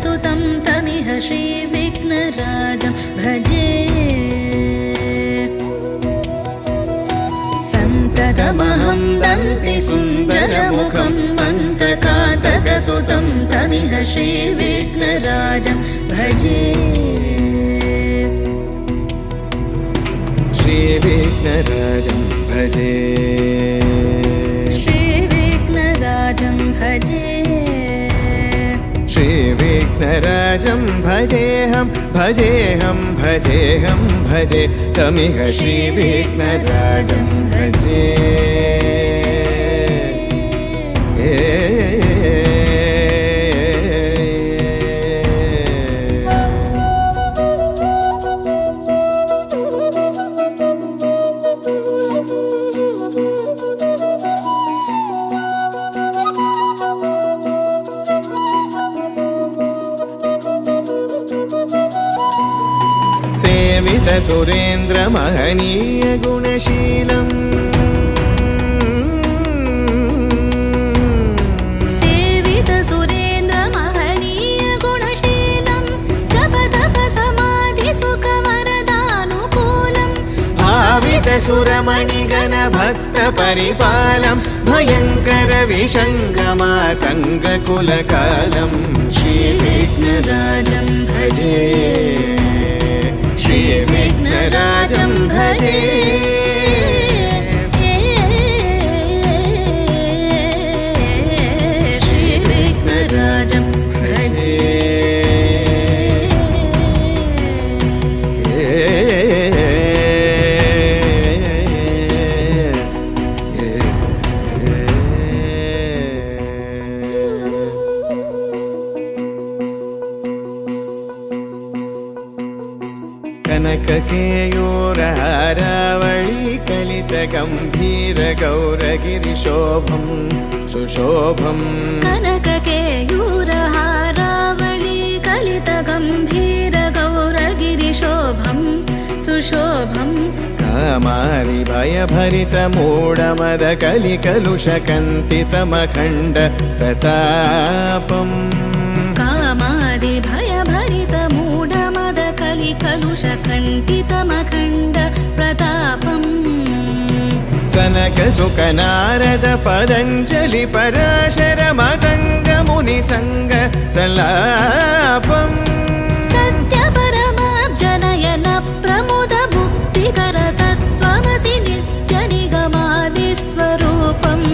सुतं तमिह श्रीविघ्नराजं भजे सन्ततमहं दन्तिसुन्दरमुखं मन्तकातकसुतं तमिह श्रीविघ्नराजं भजे श्रीविघ्नराजं भजे श्रीविघ्नराजं भजे श्रीविघ्नराजं भजेऽहं भजेऽहं भजेऽहं भजे तमिह श्रीविघ्नराजं भजे सेवित सुरेन्द्र महनीय गुणशीलम् सेवित सुरेन्द्र महनीय गुणशीलं जप तप समाधि सुख वरदानुकूलम् भावित सुरमणिगण भक्त परिपालं भयंकर विशङ्गमातङ्ग कुलकालं श्रीविघ्नराजं भजे श्रीविघ्नराजं भजे श्रीविघ्नराजं भजे कनककेयूरहारावळी कलितगम्भीर गौरगिरिशोभं सुशोभं कनककेयूरहारावळी कलितगम्भीर गौरगिरिशोभं सुशोभं कामारि भयभरितमूढमद कलिकलुषकन्तितमखण्ड प्रतापम् कामादि भयभरितमूढमद कलिकलुषकण्टितमखण्ड प्रतापम् सनक सुख नारद पतञ्जलि पराशर मदङ्ग मुनिसङ्ग सल्लापम् सत्यपरमाब्जनयन प्रमुद मुक्तिकर तत्त्वमसि नित्यनिगमादिस्वरूपम्